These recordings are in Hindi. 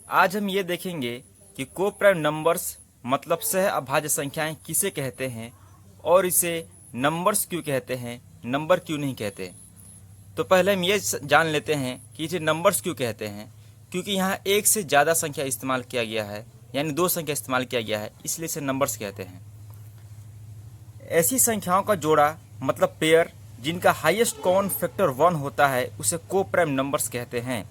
आज हम ये देखेंगे कि को प्राइम नंबर्स मतलब सह अभाज्य संख्याएं किसे कहते हैं और इसे नंबर्स क्यों कहते हैं, नंबर क्यों नहीं कहते। तो पहले हम ये जान लेते हैं कि इसे नंबर्स क्यों कहते हैं। क्योंकि यहाँ एक से ज़्यादा संख्या इस्तेमाल किया गया है, यानी दो संख्या इस्तेमाल किया गया है, इसलिए इसे नंबर्स कहते हैं। ऐसी संख्याओं का जोड़ा मतलब पेयर जिनका हाईएस्ट कॉमन फैक्टर 1 होता है उसे को प्राइम नंबर्स कहते हैं।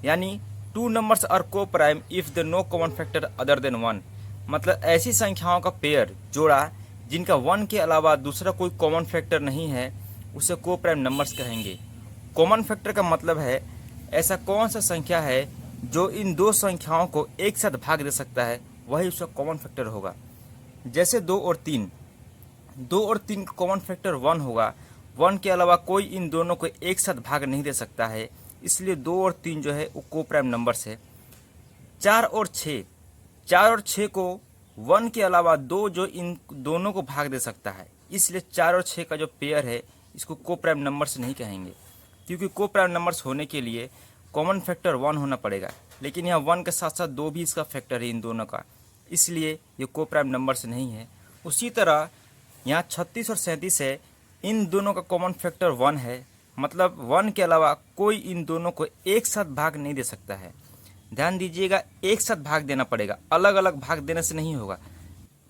यानी two numbers are coprime if the no common factor other than 1। मतलब ऐसी संख्याओं का पेयर जोड़ा जिनका 1 के अलावा दूसरा कोई कॉमन फैक्टर नहीं है उसे को प्राइम नंबर्स कहेंगे। कॉमन फैक्टर का मतलब है ऐसा कौन सा संख्या है जो इन दो संख्याओं को एक साथ भाग दे सकता है, वही उसका कॉमन फैक्टर होगा। जैसे 2 और 3, 2 और 3 का कॉमन फैक्टर 1 होगा। 1 के अलावा कोई इन दोनों को एक साथ भाग नहीं दे सकता है, इसलिए 2 और 3 जो है वो को प्राइम नंबर्स है। 4 और 6, 4 और 6 को 1 के अलावा 2 जो इन दोनों को भाग दे सकता है, इसलिए 4 और 6 का जो पेयर है इसको को प्राइम नंबर्स नहीं कहेंगे। क्योंकि को प्राइम नंबर्स होने के लिए कॉमन फैक्टर 1 होना पड़ेगा, लेकिन यहाँ 1 के साथ साथ 2 भी इसका फैक्टर है इन दोनों का, इसलिए ये को प्राइम नंबर्स नहीं है। उसी तरह यहाँ 36 और 37 है, इन दोनों का कॉमन फैक्टर 1 है, मतलब 1 के अलावा कोई इन दोनों को एक साथ भाग नहीं दे सकता है। ध्यान दीजिएगा, एक साथ भाग देना पड़ेगा, अलग अलग भाग देने से नहीं होगा।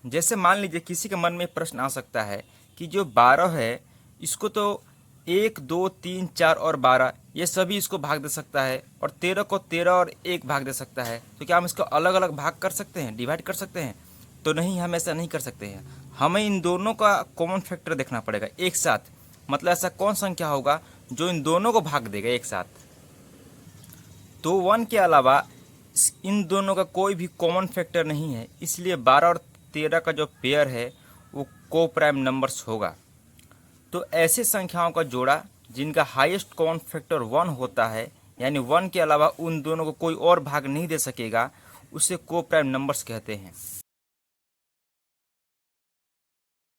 जैसे मान लीजिए किसी के मन में प्रश्न आ सकता है कि जो 12 है इसको तो 1, 2, 3, 4 और 12 ये सभी इसको भाग दे सकता है, और 13 को 13 और 1 भाग दे सकता है, तो क्या हम इसको अलग अलग भाग कर सकते हैं, डिवाइड कर सकते हैं? तो नहीं, हम ऐसा नहीं कर सकते हैं। हमें इन दोनों का कॉमन फैक्टर देखना पड़ेगा एक साथ। मतलब ऐसा कौन संख्या होगा जो इन दोनों को भाग देगा एक साथ। तो 1 के अलावा इन दोनों का कोई भी कॉमन फैक्टर नहीं है, इसलिए 12 और 13 का जो पेयर है वो को प्राइम नंबर्स होगा। तो ऐसे संख्याओं का जोड़ा जिनका हाईएस्ट कॉमन फैक्टर 1 होता है, यानी 1 के अलावा उन दोनों को कोई और भाग नहीं दे सकेगा, उसे को प्राइम नंबर्स कहते हैं।